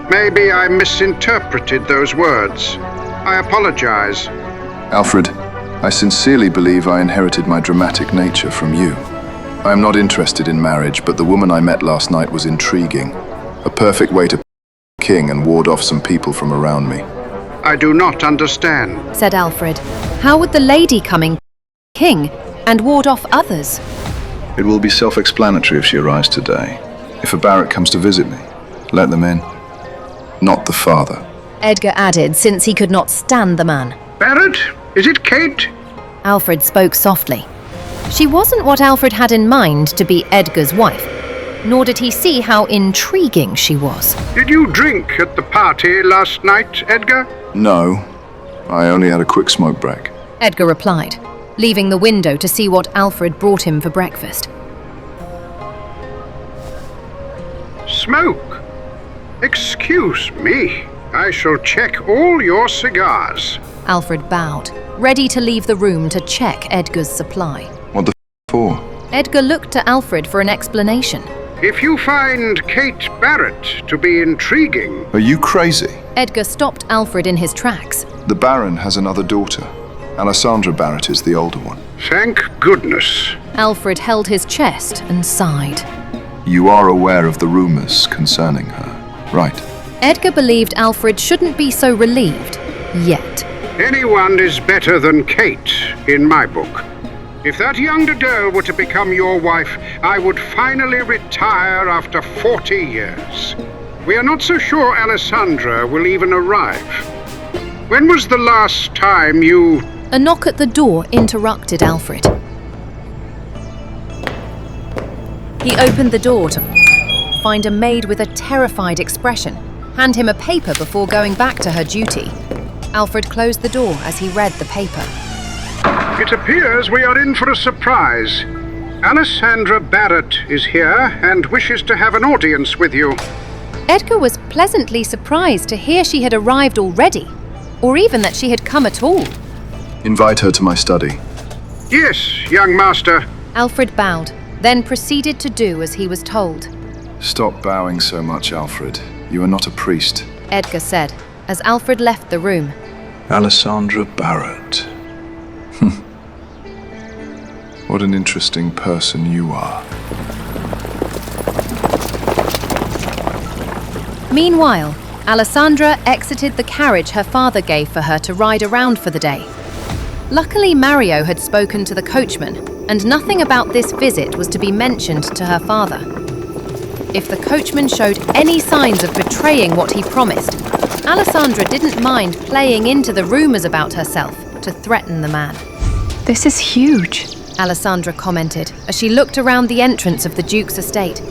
[SPEAKER 11] Maybe I misinterpreted those words. I apologize.
[SPEAKER 1] Alfred, I sincerely believe I inherited my dramatic nature from you. I am not interested in marriage, but the woman I met last night was intriguing. A perfect way to king and ward off some people from around me.
[SPEAKER 11] I do not understand.
[SPEAKER 4] Said Alfred. How would the lady coming king and ward off others?
[SPEAKER 1] It will be self-explanatory if she arrives today. If a Barrett comes to visit me, let them in. Not the father.
[SPEAKER 10] Edgar added, since he could not stand the man.
[SPEAKER 11] Barrett? Is it Kate?
[SPEAKER 4] Alfred spoke softly. She wasn't what Alfred had in mind to be Edgar's wife, nor did he see how intriguing she was.
[SPEAKER 11] Did you drink at the party last night, Edgar?
[SPEAKER 1] No, I only had a quick smoke break.
[SPEAKER 4] Edgar replied, leaving the window to see what Alfred brought him for breakfast.
[SPEAKER 11] Smoke? Excuse me. I shall check all your cigars.
[SPEAKER 4] Alfred bowed, ready to leave the room to check Edgar's supply.
[SPEAKER 1] What the for?
[SPEAKER 4] Edgar looked to Alfred for an explanation.
[SPEAKER 11] If you find Kate Barrett to be intriguing...
[SPEAKER 1] Are you crazy?
[SPEAKER 4] Edgar stopped Alfred in his tracks.
[SPEAKER 1] The Baron has another daughter. Alessandra Barrett is the older one.
[SPEAKER 11] Thank goodness.
[SPEAKER 4] Alfred held his chest and sighed.
[SPEAKER 1] You are aware of the rumors concerning her, right?
[SPEAKER 4] Edgar believed Alfred shouldn't be so relieved, yet.
[SPEAKER 11] Anyone is better than Kate, in my book. If that younger girl were to become your wife, I would finally retire after 40 years. We are not so sure Alessandra will even arrive. When was the last time you...
[SPEAKER 4] A knock at the door interrupted Alfred. He opened the door to find a maid with a terrified expression, hand him a paper before going back to her duty. Alfred closed the door as he read the paper.
[SPEAKER 11] It appears we are in for a surprise. Alessandra Barrett is here and wishes to have an audience with you.
[SPEAKER 4] Edgar was pleasantly surprised to hear she had arrived already, or even that she had come at all.
[SPEAKER 1] Invite her to my study.
[SPEAKER 11] Yes, young master.
[SPEAKER 4] Alfred bowed, then proceeded to do as he was told.
[SPEAKER 1] Stop bowing so much, Alfred. You are not a priest.
[SPEAKER 4] Edgar said, as Alfred left the room.
[SPEAKER 1] Alessandra Barrett. What an interesting person you are.
[SPEAKER 4] Meanwhile, Alessandra exited the carriage her father gave for her to ride around for the day. Luckily, Mario had spoken to the coachman, and nothing about this visit was to be mentioned to her father. If the coachman showed any signs of betraying what he promised, Alessandra didn't mind playing into the rumors about herself to threaten the man.
[SPEAKER 2] This is huge,
[SPEAKER 4] Alessandra commented as she looked around the entrance of the Duke's estate.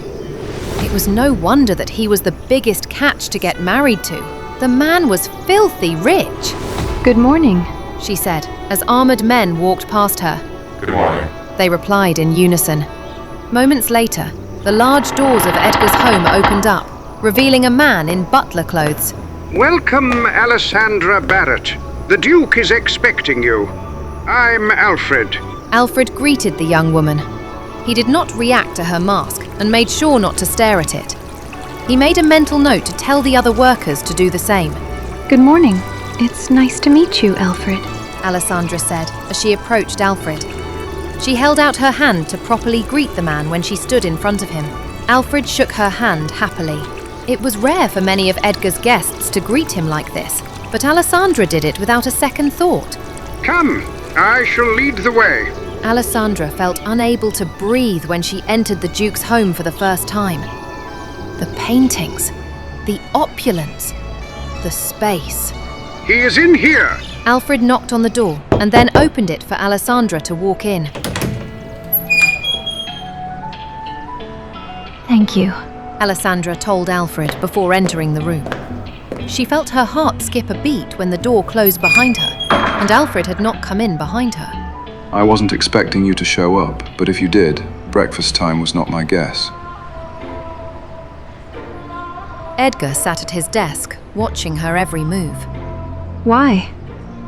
[SPEAKER 4] It was no wonder that he was the biggest catch to get married to. The man was filthy rich.
[SPEAKER 2] Good morning,
[SPEAKER 4] she said, as armored men walked past her.
[SPEAKER 12] Good morning,
[SPEAKER 4] they replied in unison. Moments later, the large doors of Edgar's home opened up, revealing a man in butler clothes.
[SPEAKER 11] Welcome, Alessandra Barrett. The Duke is expecting you. I'm Alfred.
[SPEAKER 4] Alfred greeted the young woman. He did not react to her mask and made sure not to stare at it. He made a mental note to tell the other workers to do the same.
[SPEAKER 2] Good morning. It's nice to meet you, Alfred,
[SPEAKER 4] Alessandra said as she approached Alfred. She held out her hand to properly greet the man when she stood in front of him. Alfred shook her hand happily. It was rare for many of Edgar's guests to greet him like this, but Alessandra did it without a second thought.
[SPEAKER 11] Come, I shall lead the way.
[SPEAKER 4] Alessandra felt unable to breathe when she entered the Duke's home for the first time. The paintings, the opulence, the space.
[SPEAKER 11] He is in here.
[SPEAKER 4] Alfred knocked on the door and then opened it for Alessandra to walk in.
[SPEAKER 2] Thank you,
[SPEAKER 4] Alessandra told Alfred before entering the room. She felt her heart skip a beat when the door closed behind her, and Alfred had not come in behind her.
[SPEAKER 1] I wasn't expecting you to show up, but if you did, breakfast time was not my guess.
[SPEAKER 4] Edgar sat at his desk, watching her every move.
[SPEAKER 2] Why?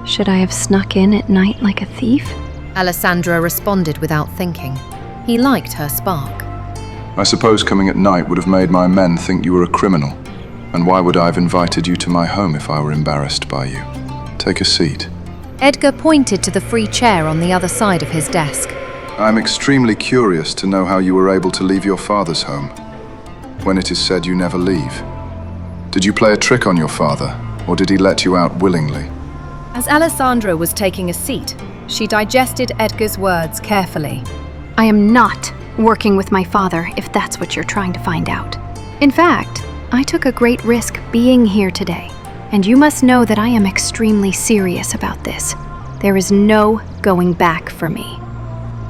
[SPEAKER 2] Should I have snuck in at night like a thief?
[SPEAKER 4] Alessandra responded without thinking. He liked her spark.
[SPEAKER 1] I suppose coming at night would have made my men think you were a criminal. And why would I have invited you to my home if I were embarrassed by you? Take a seat.
[SPEAKER 4] Edgar pointed to the free chair on the other side of his desk.
[SPEAKER 1] I'm extremely curious to know how you were able to leave your father's home, when it is said you never leave. Did you play a trick on your father, or did he let you out willingly?
[SPEAKER 4] As Alessandra was taking a seat, she digested Edgar's words carefully.
[SPEAKER 2] I am not working with my father, if that's what you're trying to find out. In fact, I took a great risk being here today, and you must know that I am extremely serious about this. There is no going back for me.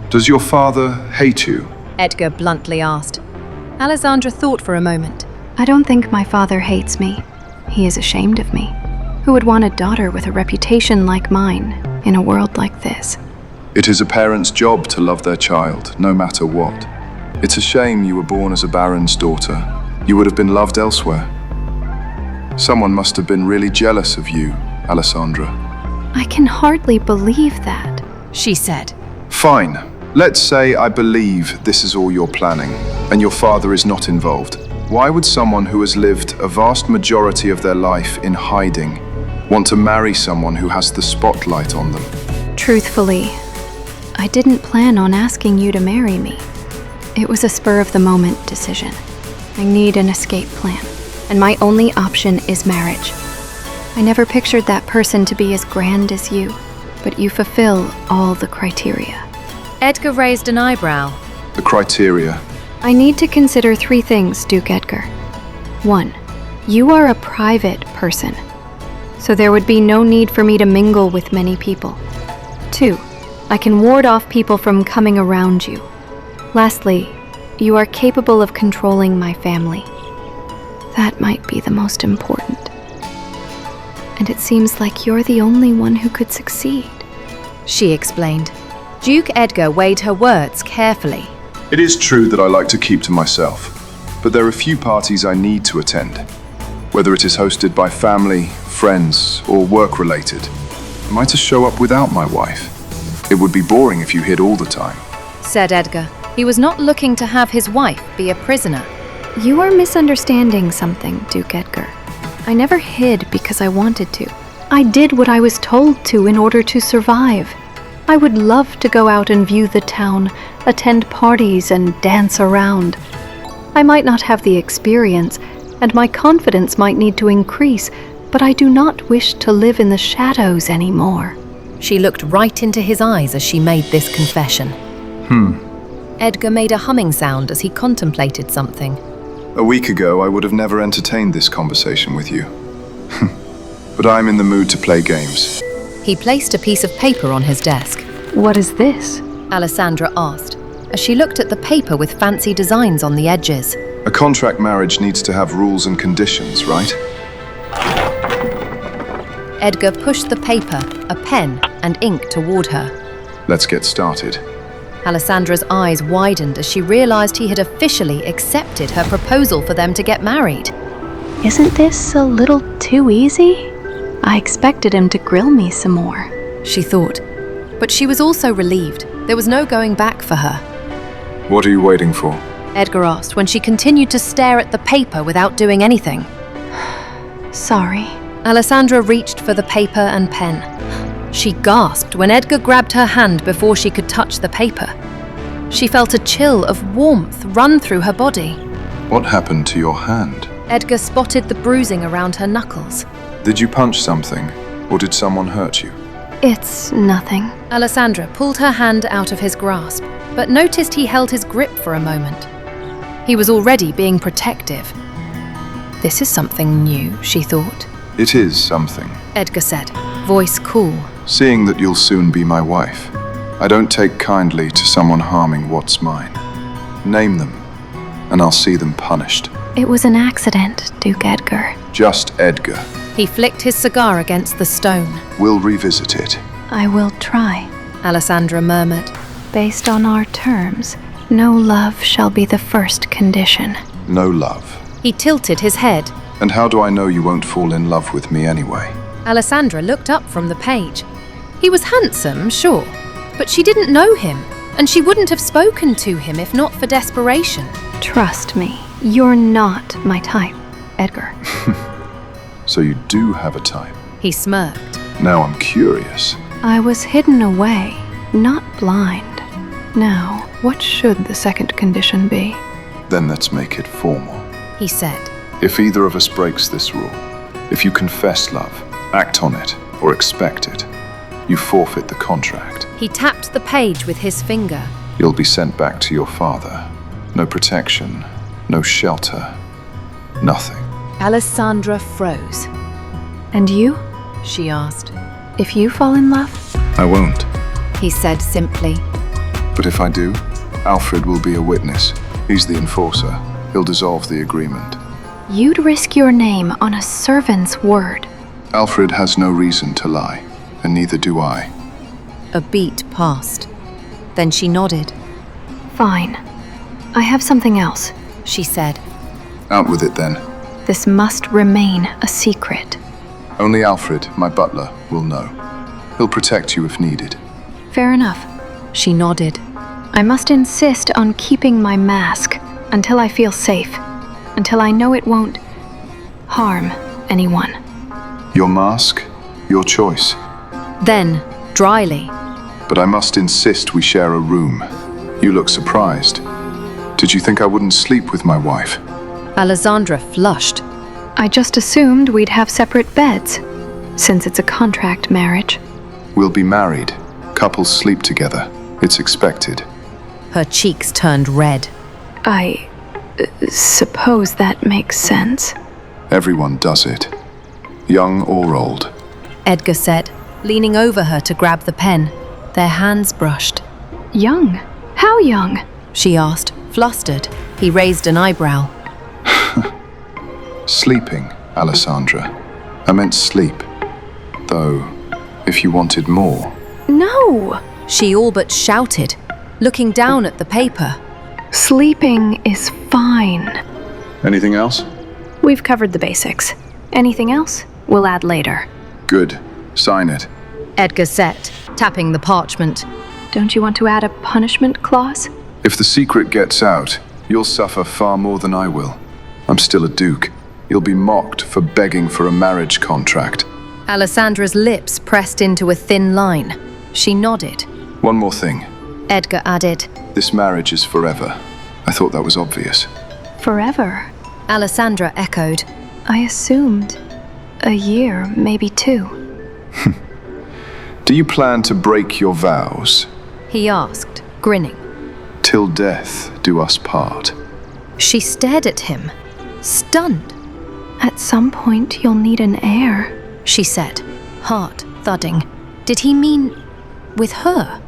[SPEAKER 1] Does your father hate you?
[SPEAKER 4] Edgar bluntly asked. Alessandra thought for a moment.
[SPEAKER 2] I don't think my father hates me. He is ashamed of me. Who would want a daughter with a reputation like mine in a world like this?
[SPEAKER 1] It is a parent's job to love their child, no matter what. It's a shame you were born as a baron's daughter. You would have been loved elsewhere. Someone must have been really jealous of you, Alessandra.
[SPEAKER 2] I can hardly believe that,
[SPEAKER 4] she said.
[SPEAKER 1] Fine. Let's say I believe this is all you're planning, and your father is not involved. Why would someone who has lived a vast majority of their life in hiding want to marry someone who has the spotlight on them?
[SPEAKER 2] Truthfully, I didn't plan on asking you to marry me. It was a spur-of-the-moment decision. I need an escape plan, and my only option is marriage. I never pictured that person to be as grand as you, but you fulfill all the criteria.
[SPEAKER 4] Edgar raised an eyebrow.
[SPEAKER 1] The criteria?
[SPEAKER 2] I need to consider 3 things, Duke Edgar. 1, you are a private person, so there would be no need for me to mingle with many people. 2, I can ward off people from coming around you. Lastly, you are capable of controlling my family. That might be the most important. And it seems like you're the only one who could succeed,
[SPEAKER 4] she explained. Duke Edgar weighed her words carefully.
[SPEAKER 1] It is true that I like to keep to myself, but there are few parties I need to attend, whether it is hosted by family, friends, or work-related. Am I to show up without my wife? It would be boring if you hid all the time,
[SPEAKER 4] said Edgar. He was not looking to have his wife be a prisoner.
[SPEAKER 2] You are misunderstanding something, Duke Edgar. I never hid because I wanted to. I did what I was told to in order to survive. I would love to go out and view the town, attend parties, and dance around. I might not have the experience, and my confidence might need to increase, but I do not wish to live in the shadows anymore.
[SPEAKER 4] She looked right into his eyes as she made this confession. Edgar made a humming sound as he contemplated something.
[SPEAKER 1] A week ago, I would have never entertained this conversation with you. But I'm in the mood to play games.
[SPEAKER 4] He placed a piece of paper on his desk.
[SPEAKER 2] What is this?
[SPEAKER 4] Alessandra asked, as she looked at the paper with fancy designs on the edges.
[SPEAKER 1] A contract marriage needs to have rules and conditions, right?
[SPEAKER 4] Edgar pushed the paper, a pen, and ink toward her.
[SPEAKER 1] Let's get started.
[SPEAKER 4] Alessandra's eyes widened as she realized he had officially accepted her proposal for them to get married.
[SPEAKER 2] Isn't this a little too easy? I expected him to grill me some more,
[SPEAKER 4] she thought. But she was also relieved. There was no going back for her.
[SPEAKER 1] What are you waiting for?
[SPEAKER 4] Edgar asked when she continued to stare at the paper without doing anything.
[SPEAKER 2] Sorry.
[SPEAKER 4] Alessandra reached for the paper and pen. She gasped when Edgar grabbed her hand before she could touch the paper. She felt a chill of warmth run through her body.
[SPEAKER 1] What happened to your hand?
[SPEAKER 4] Edgar spotted the bruising around her knuckles.
[SPEAKER 1] Did you punch something, or did someone hurt you?
[SPEAKER 2] It's nothing.
[SPEAKER 4] Alessandra pulled her hand out of his grasp, but noticed he held his grip for a moment. He was already being protective. This is something new, she thought.
[SPEAKER 1] It is something,
[SPEAKER 4] Edgar said, voice cool.
[SPEAKER 1] Seeing that you'll soon be my wife, I don't take kindly to someone harming what's mine. Name them, and I'll see them punished.
[SPEAKER 2] It was an accident, Duke Edgar.
[SPEAKER 1] Just Edgar.
[SPEAKER 4] He flicked his cigar against the stone.
[SPEAKER 1] We'll revisit it.
[SPEAKER 2] I will try,
[SPEAKER 4] Alessandra murmured.
[SPEAKER 2] Based on our terms, no love shall be the first condition.
[SPEAKER 1] No love.
[SPEAKER 4] He tilted his head.
[SPEAKER 1] And how do I know you won't fall in love with me anyway?
[SPEAKER 4] Alessandra looked up from the page. He was handsome, sure, but she didn't know him, and she wouldn't have spoken to him if not for desperation.
[SPEAKER 2] Trust me, you're not my type, Edgar.
[SPEAKER 1] So you do have a type?
[SPEAKER 4] He smirked.
[SPEAKER 1] Now I'm curious.
[SPEAKER 2] I was hidden away, not blind. Now, what should the second condition be?
[SPEAKER 1] Then let's make it formal,
[SPEAKER 4] he said.
[SPEAKER 1] If either of us breaks this rule, if you confess love, act on it, or expect it, you forfeit the contract.
[SPEAKER 4] He tapped the page with his finger.
[SPEAKER 1] You'll be sent back to your father. No protection, no shelter, nothing.
[SPEAKER 4] Alessandra froze.
[SPEAKER 2] And you?
[SPEAKER 4] She asked.
[SPEAKER 2] If you fall in love?
[SPEAKER 1] I won't.
[SPEAKER 4] He said simply.
[SPEAKER 1] But if I do, Alfred will be a witness. He's the enforcer. He'll dissolve the agreement.
[SPEAKER 2] You'd risk your name on a servant's word.
[SPEAKER 1] Alfred has no reason to lie, and neither do I.
[SPEAKER 4] A beat passed. Then she nodded.
[SPEAKER 2] Fine. I have something else,
[SPEAKER 4] she said.
[SPEAKER 1] Out with it then.
[SPEAKER 2] This must remain a secret.
[SPEAKER 1] Only Alfred, my butler, will know. He'll protect you if needed.
[SPEAKER 2] Fair enough.
[SPEAKER 4] She nodded.
[SPEAKER 2] I must insist on keeping my mask until I feel safe, until I know it won't harm anyone.
[SPEAKER 1] Your mask, your choice.
[SPEAKER 4] Then, dryly.
[SPEAKER 1] But I must insist we share a room. You look surprised. Did you think I wouldn't sleep with my wife?
[SPEAKER 4] Alessandra flushed.
[SPEAKER 2] I just assumed we'd have separate beds, since it's a contract marriage.
[SPEAKER 1] We'll be married. Couples sleep together. It's expected.
[SPEAKER 4] Her cheeks turned red.
[SPEAKER 2] I suppose that makes sense.
[SPEAKER 1] Everyone does it. Young or old.
[SPEAKER 4] Edgar said, leaning over her to grab the pen. Their hands brushed.
[SPEAKER 2] Young? How young?
[SPEAKER 4] She asked, flustered. He raised an eyebrow.
[SPEAKER 1] Sleeping, Alessandra. I meant sleep. Though, if you wanted more...
[SPEAKER 2] No!
[SPEAKER 4] She all but shouted, looking down at the paper.
[SPEAKER 2] Sleeping is fine.
[SPEAKER 1] Anything else?
[SPEAKER 2] We've covered the basics. Anything else? We'll add later.
[SPEAKER 1] Good. Sign it.
[SPEAKER 4] Edgar said, tapping the parchment.
[SPEAKER 2] Don't you want to add a punishment clause?
[SPEAKER 1] If the secret gets out, you'll suffer far more than I will. I'm still a duke. You'll be mocked for begging for a marriage contract.
[SPEAKER 4] Alessandra's lips pressed into a thin line. She nodded.
[SPEAKER 1] One more thing.
[SPEAKER 4] Edgar added.
[SPEAKER 1] This marriage is forever. I thought that was obvious.
[SPEAKER 2] Forever?
[SPEAKER 4] Alessandra echoed.
[SPEAKER 2] I assumed a year, maybe 2.
[SPEAKER 1] Do you plan to break your vows?
[SPEAKER 4] He asked, grinning.
[SPEAKER 1] Till death do us part.
[SPEAKER 4] She stared at him, stunned.
[SPEAKER 2] At some point you'll need an heir,
[SPEAKER 4] she said, heart thudding. Did he mean with her?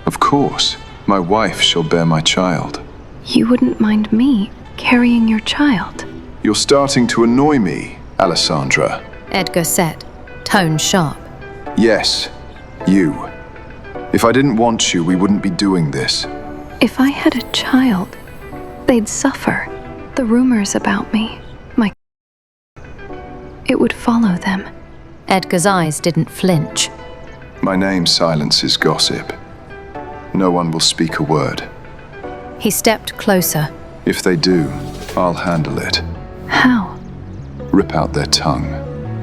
[SPEAKER 1] Of course. My wife shall bear my child.
[SPEAKER 2] You wouldn't mind me carrying your child?
[SPEAKER 1] You're starting to annoy me, Alessandra.
[SPEAKER 4] Edgar said, tone sharp.
[SPEAKER 1] Yes, you. If I didn't want you, we wouldn't be doing this.
[SPEAKER 2] If I had a child, they'd suffer. The rumors about me, it would follow them.
[SPEAKER 4] Edgar's eyes didn't flinch.
[SPEAKER 1] My name silences gossip. No one will speak a word.
[SPEAKER 4] He stepped closer.
[SPEAKER 1] If they do, I'll handle it.
[SPEAKER 2] How?
[SPEAKER 1] Rip out their tongue.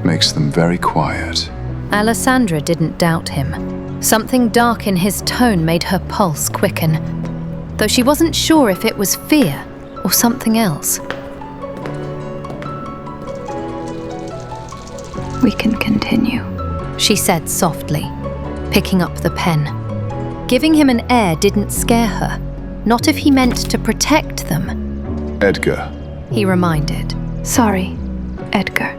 [SPEAKER 1] Makes them very quiet.
[SPEAKER 4] Alessandra didn't doubt him. Something dark in his tone made her pulse quicken, though she wasn't sure if it was fear or something else.
[SPEAKER 2] We can continue,
[SPEAKER 4] she said softly, picking up the pen. Giving him an heir didn't scare her, not if he meant to protect them.
[SPEAKER 1] Edgar,
[SPEAKER 4] he reminded.
[SPEAKER 2] Sorry, Edgar.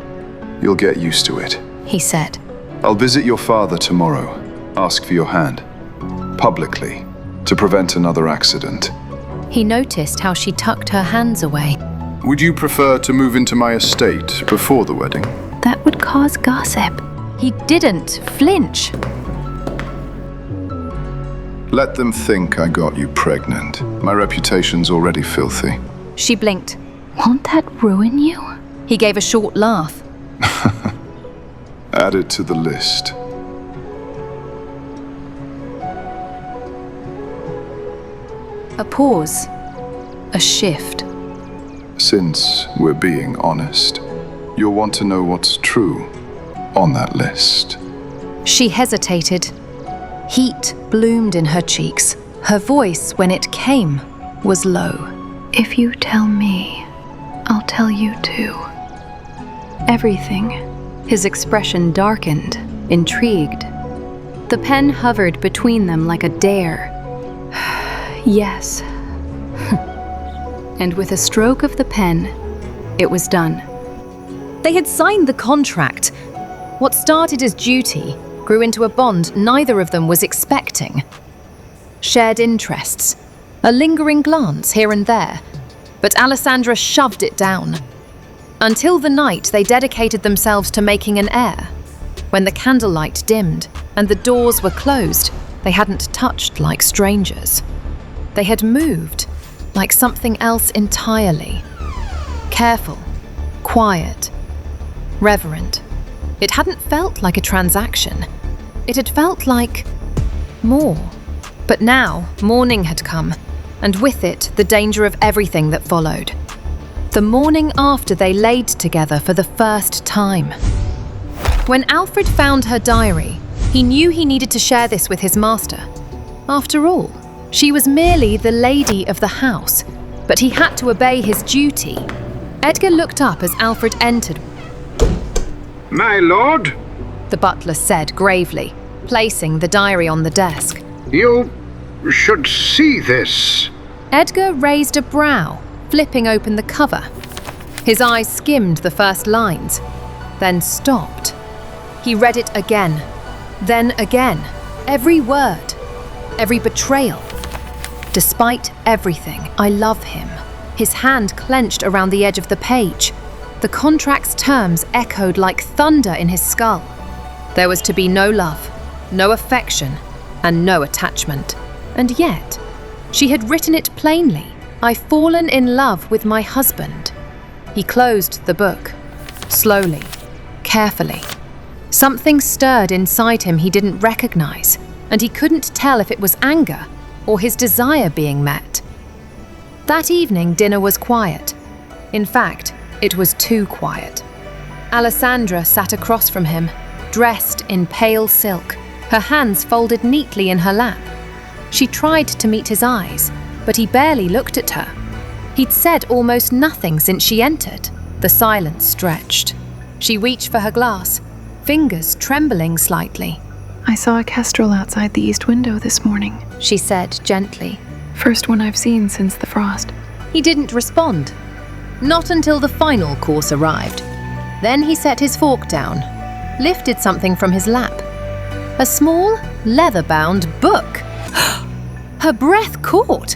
[SPEAKER 1] You'll get used to it,
[SPEAKER 4] he said.
[SPEAKER 1] I'll visit your father tomorrow. Ask for your hand. Publicly, to prevent another accident.
[SPEAKER 4] He noticed how she tucked her hands away.
[SPEAKER 1] Would you prefer to move into my estate before the wedding?
[SPEAKER 2] That would cause gossip.
[SPEAKER 4] He didn't flinch.
[SPEAKER 1] Let them think I got you pregnant. My reputation's already filthy.
[SPEAKER 4] She blinked.
[SPEAKER 2] Won't that ruin you?
[SPEAKER 4] He gave a short laugh.
[SPEAKER 1] Add it to the list.
[SPEAKER 4] A pause. A shift.
[SPEAKER 1] Since we're being honest, you'll want to know what's true on that list.
[SPEAKER 4] She hesitated. Heat bloomed in her cheeks. Her voice, when it came, was low.
[SPEAKER 2] If you tell me, I'll tell you too. everything. His expression darkened, intrigued. The pen hovered between them like a dare. Yes. And with a stroke of the pen, it was done.
[SPEAKER 10] They had signed the contract. What started as duty grew into a bond neither of them was expecting. Shared interests, a lingering glance here and there, but Alessandra shoved it down. Until the night they dedicated themselves to making an heir. When the candlelight dimmed and the doors were closed, they hadn't touched like strangers. They had moved like something else entirely. Careful, quiet, reverent. It hadn't felt like a transaction. It had felt like more. But now, morning had come, and with it, the danger of everything that followed. The morning after they laid together for the first time. When Alfred found her diary, he knew he needed to share this with his master. After all, she was merely the lady of the house, but he had to obey his duty. Edgar looked up as Alfred entered.
[SPEAKER 11] My lord?
[SPEAKER 10] The butler said gravely, placing the diary on the desk.
[SPEAKER 11] You should see this.
[SPEAKER 10] Edgar raised a brow, flipping open the cover. His eyes skimmed the first lines, then stopped. He read it again, then again, every word, every betrayal. Despite everything, I love him. His hand clenched around the edge of the page. The contract's terms echoed like thunder in his skull. There was to be no love, no affection, and no attachment. And yet, she had written it plainly. I've fallen in love with my husband. He closed the book, slowly, carefully. Something stirred inside him he didn't recognize, and he couldn't tell if it was anger or his desire being met. That evening, dinner was quiet. In fact, it was too quiet. Alessandra sat across from him, dressed in pale silk, her hands folded neatly in her lap. She tried to meet his eyes, but he barely looked at her. He'd said almost nothing since she entered. The silence stretched. She reached for her glass, fingers trembling slightly.
[SPEAKER 2] I saw a kestrel outside the east window this morning,
[SPEAKER 10] She said gently.
[SPEAKER 2] First one I've seen since the frost.
[SPEAKER 10] He didn't respond. Not until the final course arrived. Then he set his fork down, lifted something from his lap. A small, leather-bound book. Her breath caught.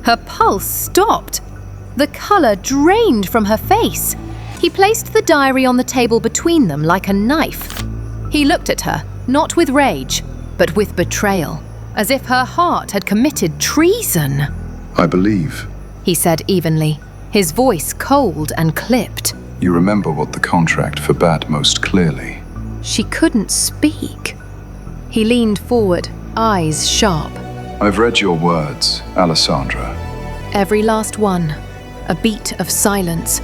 [SPEAKER 10] Her pulse stopped. The color drained from her face. He placed the diary on the table between them like a knife. He looked at her, not with rage, but with betrayal, as if her heart had committed treason.
[SPEAKER 1] I believe.
[SPEAKER 10] He said evenly, his voice cold and clipped.
[SPEAKER 1] You remember what the contract forbade most clearly.
[SPEAKER 10] She couldn't speak. He leaned forward, eyes sharp.
[SPEAKER 1] I've read your words, Alessandra.
[SPEAKER 10] Every last one, a beat of silence.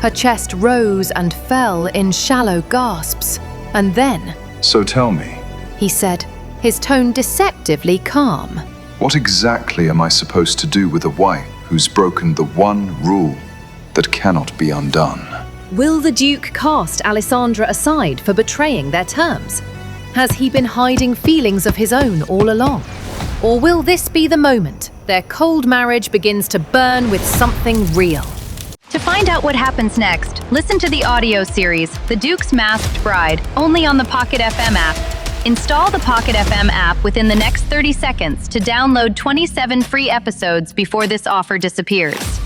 [SPEAKER 10] Her chest rose and fell in shallow gasps. And then,
[SPEAKER 1] So tell me,
[SPEAKER 10] he said, his tone deceptively calm.
[SPEAKER 1] what exactly am I supposed to do with a wife who's broken the one rule that cannot be undone?
[SPEAKER 10] Will the Duke cast Alessandra aside for betraying their terms? Has he been hiding feelings of his own all along? Or will this be the moment their cold marriage begins to burn with something real?
[SPEAKER 12] To find out what happens next, listen to the audio series, The Duke's Masked Bride, only on the Pocket FM app. Install the Pocket FM app within the next 30 seconds to download 27 free episodes before this offer disappears.